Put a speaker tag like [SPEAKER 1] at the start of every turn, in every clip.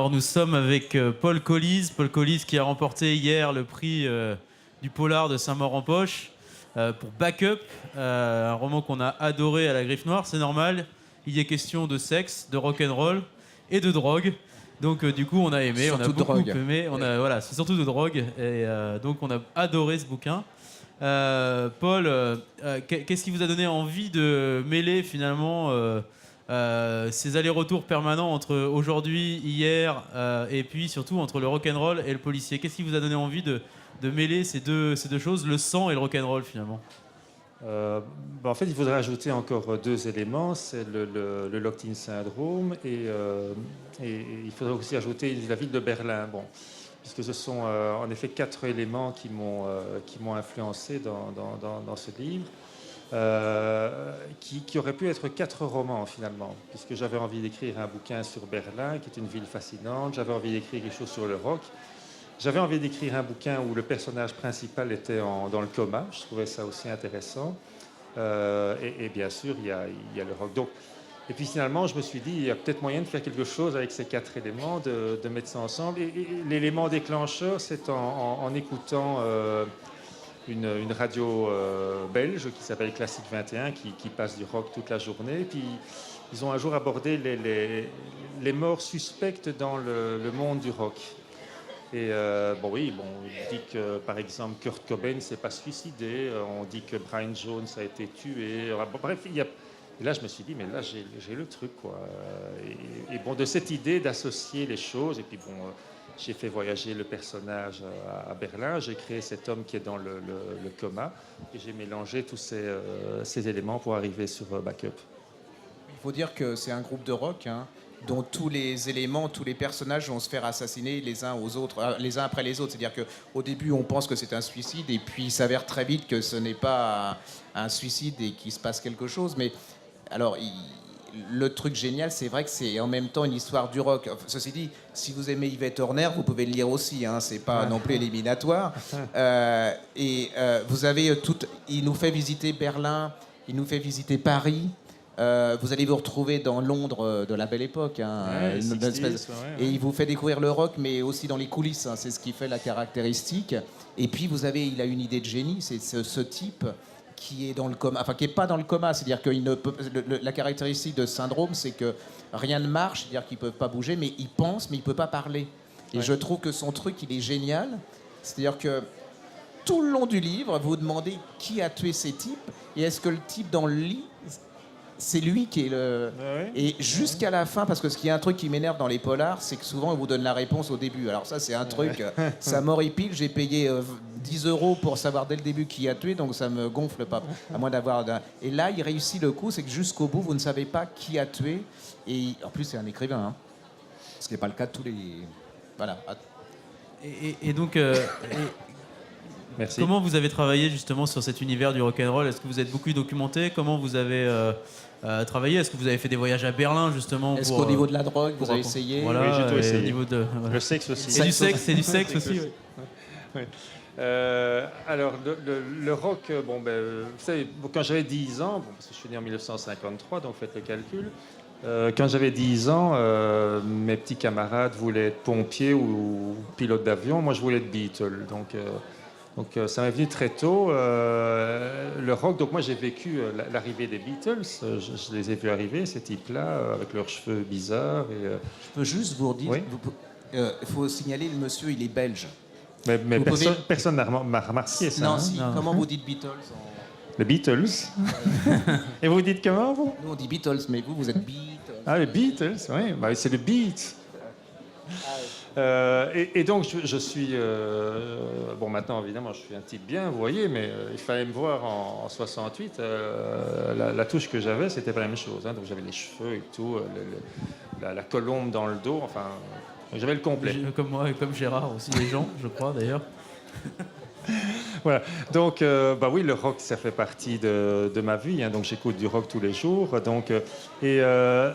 [SPEAKER 1] Alors nous sommes avec Paul Colise. Paul Colise qui a remporté hier le prix du Polar de Saint-Maur-en-Poche pour Backup, un roman qu'on a adoré à la Griffe Noire. C'est normal, il y est question de sexe, de rock'n'roll et de drogue. Donc du coup on a aimé,
[SPEAKER 2] Surtout
[SPEAKER 1] on a beaucoup
[SPEAKER 2] drogue.
[SPEAKER 1] aimé. Voilà, c'est surtout de drogue et donc on a adoré ce bouquin. Paul, qu'est-ce qui vous a donné envie de mêler finalement ces allers-retours permanents entre aujourd'hui, hier et puis surtout entre le rock'n'roll et le policier? Qu'est-ce qui vous a donné envie de mêler ces deux choses, le sang et le rock'n'roll finalement?
[SPEAKER 3] En fait, il faudrait ajouter encore deux éléments, c'est le locked-in syndrome et il faudrait aussi ajouter la ville de Berlin. Bon, puisque ce sont en effet quatre éléments qui m'ont influencé dans ce livre, qui aurait pu être quatre romans finalement, puisque j'avais envie d'écrire un bouquin sur Berlin, qui est une ville fascinante, j'avais envie d'écrire quelque chose sur le rock, j'avais envie d'écrire un bouquin où le personnage principal était dans le coma, je trouvais ça aussi intéressant, et bien sûr il y a le rock. Donc, et puis finalement, je me suis dit, il y a peut-être moyen de faire quelque chose avec ces quatre éléments, de mettre ça ensemble. Et l'élément déclencheur, c'est en écoutant une radio belge qui s'appelle Classique 21, qui passe du rock toute la journée. Puis ils ont un jour abordé les morts suspectes dans le monde du rock. Et il dit que par exemple Kurt Cobain ne s'est pas suicidé, on dit que Brian Jones a été tué. Bref, et là, je me suis dit, mais là, j'ai le truc, quoi. Et bon, de cette idée d'associer les choses, et puis bon, j'ai fait voyager le personnage à Berlin, j'ai créé cet homme qui est dans le coma, et j'ai mélangé tous ces éléments pour arriver sur Backup.
[SPEAKER 2] Il faut dire que c'est un groupe de rock, hein, dont tous les éléments, tous les personnages vont se faire assassiner les uns aux autres, les uns après les autres. C'est-à-dire qu'au début, on pense que c'est un suicide, et puis il s'avère très vite que ce n'est pas un suicide et qu'il se passe quelque chose. Mais alors, le truc génial, c'est vrai que c'est en même temps une histoire du rock. Ceci dit, si vous aimez Yvette Horner, vous pouvez le lire aussi, hein, c'est pas non plus éliminatoire. Vous avez il nous fait visiter Berlin, il nous fait visiter Paris. Vous allez vous retrouver dans Londres de la Belle Époque, hein, et il vous fait découvrir le rock, mais aussi dans les coulisses, hein, c'est ce qui fait la caractéristique. Et puis il a une idée de génie, c'est ce type qui est dans le coma, enfin qui est pas dans le coma, c'est-à-dire que la caractéristique de syndrome, c'est que rien ne marche, c'est-à-dire qu'ils peuvent pas bouger, mais ils pensent, mais ils peuvent pas parler. Et je trouve que son truc, il est génial, c'est-à-dire que tout le long du livre, vous vous demandez qui a tué ces types, et est-ce que le type dans le lit, c'est lui qui est le... Et jusqu'à la fin, parce que ce qui est un truc qui m'énerve dans les polars, c'est que souvent, on vous donne la réponse au début. Alors ça, c'est un truc, ça m'horripile. J'ai payé 10 € pour savoir dès le début qui a tué, donc ça me gonfle pas, à moins d'avoir... Et là, il réussit le coup, c'est que jusqu'au bout, vous ne savez pas qui a tué. Et en plus, c'est un écrivain, hein, ce qui n'est pas le cas de tous les... Voilà.
[SPEAKER 1] Et donc...
[SPEAKER 3] Merci.
[SPEAKER 1] Comment vous avez travaillé justement sur cet univers du rock'n'roll? Est-ce que vous êtes beaucoup documenté? Comment vous avez travaillé? Est-ce que vous avez fait des voyages à Berlin justement?
[SPEAKER 2] Est-ce qu'au niveau de la drogue, vous avez essayé?
[SPEAKER 1] Voilà,
[SPEAKER 3] oui, j'ai tout essayé.
[SPEAKER 1] Au niveau de...
[SPEAKER 3] Le sexe aussi.
[SPEAKER 1] C'est du sexe aussi. Oui.
[SPEAKER 3] Oui. Alors, le rock, vous savez, quand j'avais 10 ans, parce que je suis né en 1953, donc faites le calcul, quand j'avais 10 ans, mes petits camarades voulaient être pompiers ou pilotes d'avion. Moi, je voulais être Beatle. Donc ça m'est venu très tôt, le rock. Donc moi, j'ai vécu l'arrivée des Beatles. Je les ai vus arriver, ces types-là, avec leurs cheveux bizarres.
[SPEAKER 2] Je peux juste vous redire,
[SPEAKER 3] oui.
[SPEAKER 2] Il faut signaler, le monsieur, il est belge.
[SPEAKER 3] Mais personne n'a remarqué ça.
[SPEAKER 2] Non,
[SPEAKER 3] hein.
[SPEAKER 2] si.
[SPEAKER 1] Non.
[SPEAKER 2] Comment vous dites Beatles
[SPEAKER 3] Les Beatles. Et vous dites comment, vous?
[SPEAKER 2] Nous, on dit Beatles, mais vous êtes Beatles.
[SPEAKER 3] Ah, les Beatles, oui. C'est le beat. Et donc, je suis... maintenant, évidemment, je suis un type bien, vous voyez, mais il fallait me voir en 68. La touche que j'avais, c'était pas la même chose. Hein. Donc, j'avais les cheveux et tout, la colombe dans le dos, enfin... J'avais le complet.
[SPEAKER 1] Comme moi et comme Gérard aussi, les gens, je crois d'ailleurs.
[SPEAKER 3] Voilà. Donc, oui, le rock, ça fait partie de ma vie. Hein. Donc, j'écoute du rock tous les jours. Donc, il y a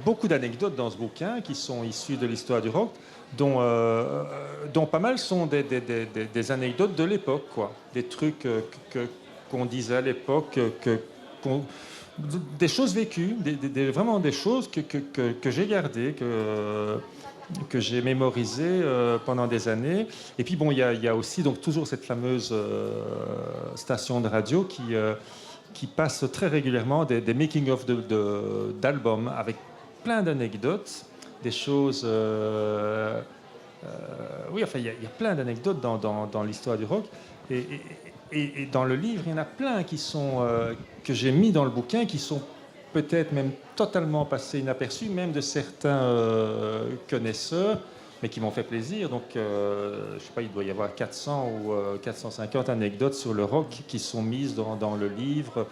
[SPEAKER 3] beaucoup d'anecdotes dans ce bouquin qui sont issues de l'histoire du rock, dont pas mal sont des anecdotes de l'époque, quoi. Des trucs qu'on disait à l'époque, des choses vécues, vraiment des choses que j'ai gardées, que j'ai mémorisé pendant des années. Et puis bon, il y a aussi donc toujours cette fameuse station de radio qui passe très régulièrement des making-of d'albums avec plein d'anecdotes, des choses... oui, enfin, il y a plein d'anecdotes dans l'histoire du rock. Et dans le livre, il y en a plein qui sont, que j'ai mis dans le bouquin, qui sont peut-être même totalement passés inaperçus, même de certains connaisseurs, mais qui m'ont fait plaisir. Donc, je ne sais pas, il doit y avoir 400 ou 450 anecdotes sur le rock qui sont mises dans le livre,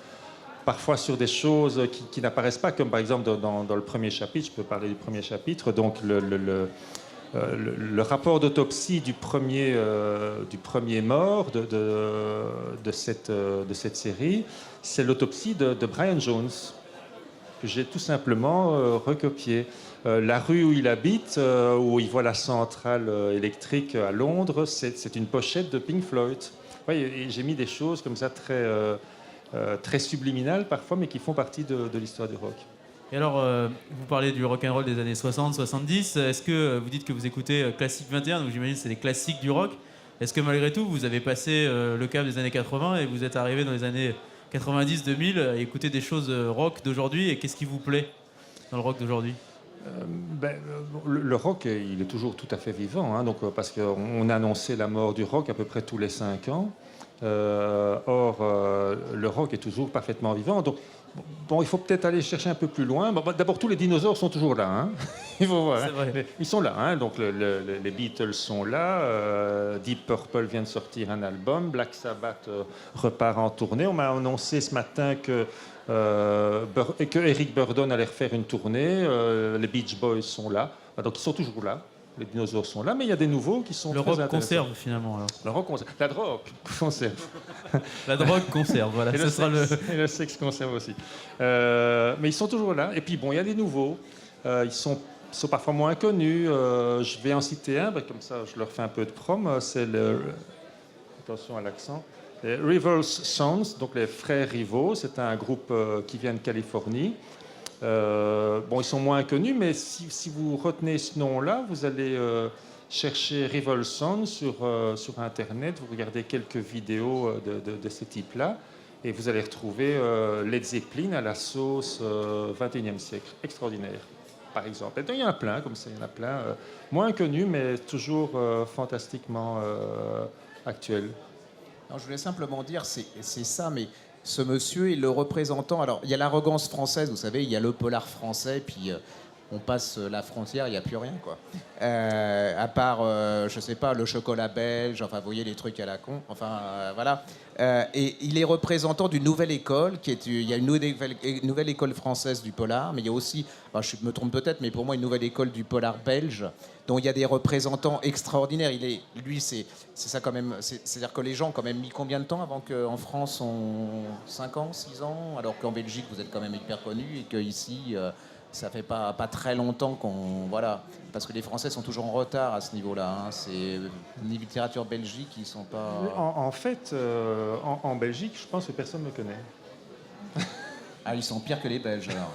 [SPEAKER 3] parfois sur des choses qui n'apparaissent pas, comme par exemple dans le premier chapitre. Je peux parler du premier chapitre. Donc, le rapport d'autopsie du premier mort de cette série, c'est l'autopsie de Brian Jones, que j'ai tout simplement recopié. La rue où il habite, où il voit la centrale électrique à Londres, c'est une pochette de Pink Floyd. Ouais, et j'ai mis des choses comme ça très subliminales parfois, mais qui font partie de l'histoire du rock.
[SPEAKER 1] Et alors, vous parlez du rock'n'roll des années 60, 70. Est-ce que vous dites que vous écoutez Classique 21, donc j'imagine que c'est les classiques du rock. Est-ce que malgré tout, vous avez passé le cap des années 80 et vous êtes arrivé dans les années 90, 2000 à écouter des choses rock d'aujourd'hui? Et qu'est-ce qui vous plaît dans le rock d'aujourd'hui?
[SPEAKER 3] Le rock, il est toujours tout à fait vivant, hein, donc, parce qu'on a annoncé la mort du rock à peu près tous les 5 ans. Or, le rock est toujours parfaitement vivant. Donc, bon, il faut peut-être aller chercher un peu plus loin. Bon, d'abord, tous les dinosaures sont toujours là. Hein. Il faut voir. Hein. Ils sont là. Hein. Donc, les Beatles sont là. Deep Purple vient de sortir un album. Black Sabbath repart en tournée. On m'a annoncé ce matin que Eric Burdon allait refaire une tournée. Les Beach Boys sont là. Donc, ils sont toujours là. Les dinosaures sont là, mais il y a des nouveaux qui sont
[SPEAKER 1] le
[SPEAKER 3] très
[SPEAKER 1] rock conserve finalement. Alors.
[SPEAKER 3] Le rock conserve. La drogue conserve.
[SPEAKER 1] La drogue conserve, voilà.
[SPEAKER 3] Et, et le sexe conserve aussi. Mais ils sont toujours là. Et puis bon, il y a des nouveaux. Ils sont parfois moins connus. Je vais en citer un, comme ça je leur fais un peu de prom. C'est attention à l'accent. Les Rivals Sons, donc les frères rivaux. C'est un groupe qui vient de Californie. Bon, ils sont moins connus, mais si vous retenez ce nom-là, vous allez chercher Rival Sons sur Internet, vous regardez quelques vidéos de ce type-là, et vous allez retrouver Led Zeppelin à la sauce 21e siècle. Extraordinaire, par exemple. Et il y en a plein, comme ça, il y en a plein. Moins connus, mais toujours fantastiquement actuels.
[SPEAKER 2] Non, je voulais simplement dire, c'est ça, mais... Ce monsieur est le représentant. Alors, il y a l'arrogance française, vous savez, il y a le polar français, puis on passe la frontière, il n'y a plus rien, quoi. À part, je sais pas, le chocolat belge, enfin, vous voyez, les trucs à la con, enfin, voilà. Et il est représentant d'une nouvelle école, il y a une nouvelle école française du polar, mais il y a aussi, enfin, je me trompe peut-être, mais pour moi, une nouvelle école du polar belge, dont il y a des représentants extraordinaires. Lui, c'est ça quand même. C'est-à-dire que les gens ont quand même mis combien de temps avant qu'en France, on 5 ans, 6 ans, alors qu'en Belgique, vous êtes quand même hyper connu et qu'ici, ça fait pas très longtemps qu'on... Voilà. Parce que les Français sont toujours en retard à ce niveau-là. Hein. C'est une littérature belgique, ils sont pas...
[SPEAKER 3] En fait, en Belgique, je pense que personne ne me connaît.
[SPEAKER 2] Ah, ils sont pires que les Belges, alors.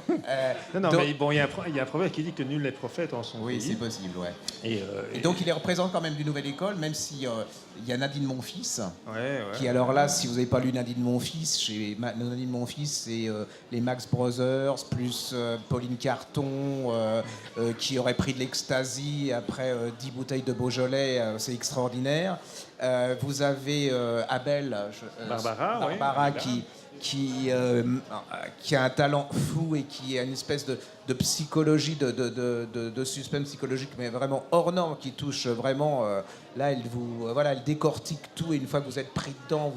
[SPEAKER 3] Non, mais bon, il y a un proverbe qui dit que nul n'est prophète en son pays.
[SPEAKER 2] Oui, c'est possible, ouais.
[SPEAKER 3] Et
[SPEAKER 2] donc, il les représente quand même d'une nouvelle école, même si il y a Nadine Monfils,
[SPEAKER 3] ouais,
[SPEAKER 2] qui, alors là, si vous n'avez pas lu Nadine Monfils, Nadine Monfils, c'est les Max Brothers, plus Pauline Carton, qui aurait pris de l'ecstasy après 10 bouteilles de Beaujolais, c'est extraordinaire. Vous avez Abel, Barbara
[SPEAKER 3] oui,
[SPEAKER 2] qui a un talent fou et qui a une espèce de psychologie, de suspense psychologique, mais vraiment hors norme, qui touche vraiment... là, elle décortique tout, et une fois que vous êtes pris dedans,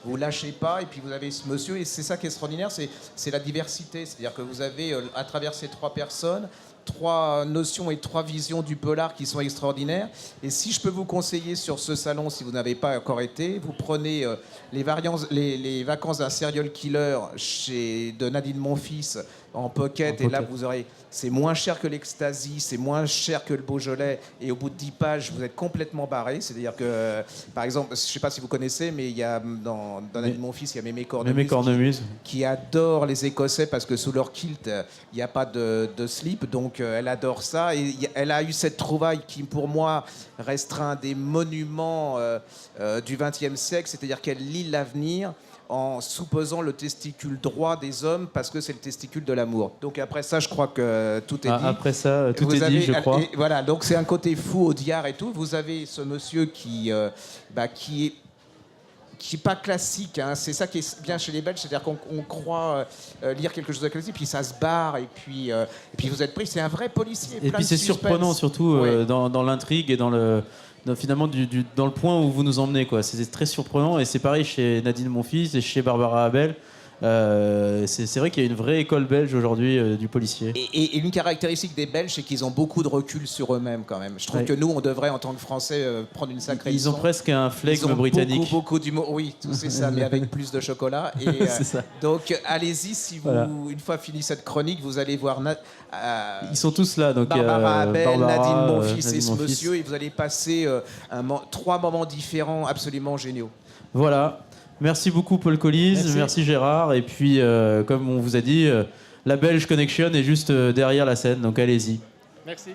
[SPEAKER 2] vous lâchez pas, et puis vous avez ce monsieur, et c'est ça qui est extraordinaire, c'est la diversité. C'est-à-dire que vous avez, à travers ces 3 personnes, 3 notions et 3 visions du polar qui sont extraordinaires. Et si je peux vous conseiller sur ce salon, si vous n'avez pas encore été, vous prenez les vacances d'un serial killer de Nadine Monfils en pocket, et là vous aurez... C'est moins cher que l'Ecstasy, c'est moins cher que le Beaujolais, et au bout de 10 pages, vous êtes complètement barré. C'est-à-dire que, par exemple, je ne sais pas si vous connaissez, mais il y a dans Nadine Monfils, il y a Mémé Cornemuse qui adore les Écossais parce que sous leur kilt, il n'y a pas de slip, donc donc elle adore ça. Et elle a eu cette trouvaille qui, pour moi, restera un des monuments du XXe siècle, c'est-à-dire qu'elle lit l'avenir en soupesant le testicule droit des hommes parce que c'est le testicule de l'amour. Donc après ça, je crois que tout est dit.
[SPEAKER 1] Après ça, tout est dit, je crois.
[SPEAKER 2] Et voilà, donc c'est un côté fou au diard et tout. Vous avez ce monsieur qui est pas classique, hein. C'est ça qui est bien chez les Belges, c'est-à-dire qu'on croit lire quelque chose de classique, puis ça se barre, et puis vous êtes pris. C'est un vrai policier.
[SPEAKER 1] Et puis c'est surprenant surtout dans l'intrigue et finalement dans le point où vous nous emmenez, quoi. C'est très surprenant, et c'est pareil chez Nadine Monfils et chez Barbara Abel. C'est vrai qu'il y a une vraie école belge aujourd'hui du policier.
[SPEAKER 2] Et une caractéristique des Belges, c'est qu'ils ont beaucoup de recul sur eux-mêmes quand même. Je trouve que nous, on devrait, en tant que Français, prendre une sacrée leçon.
[SPEAKER 1] Ils ont presque un flegme britannique.
[SPEAKER 2] Beaucoup d'humour. Oui, tout c'est ça, mais avec plus de chocolat. Et,
[SPEAKER 1] c'est ça.
[SPEAKER 2] Donc, allez-y, si vous, une fois fini cette chronique, vous allez voir...
[SPEAKER 1] Ils sont tous là. Donc,
[SPEAKER 2] Barbara Abel, Nadine Monfils et ce monsieur, et vous allez passer 3 moments différents absolument géniaux.
[SPEAKER 1] Voilà. Merci beaucoup Paul Colise, merci Gérard, et puis comme on vous a dit, la Belge Connection est juste derrière la scène, donc allez-y.
[SPEAKER 3] Merci.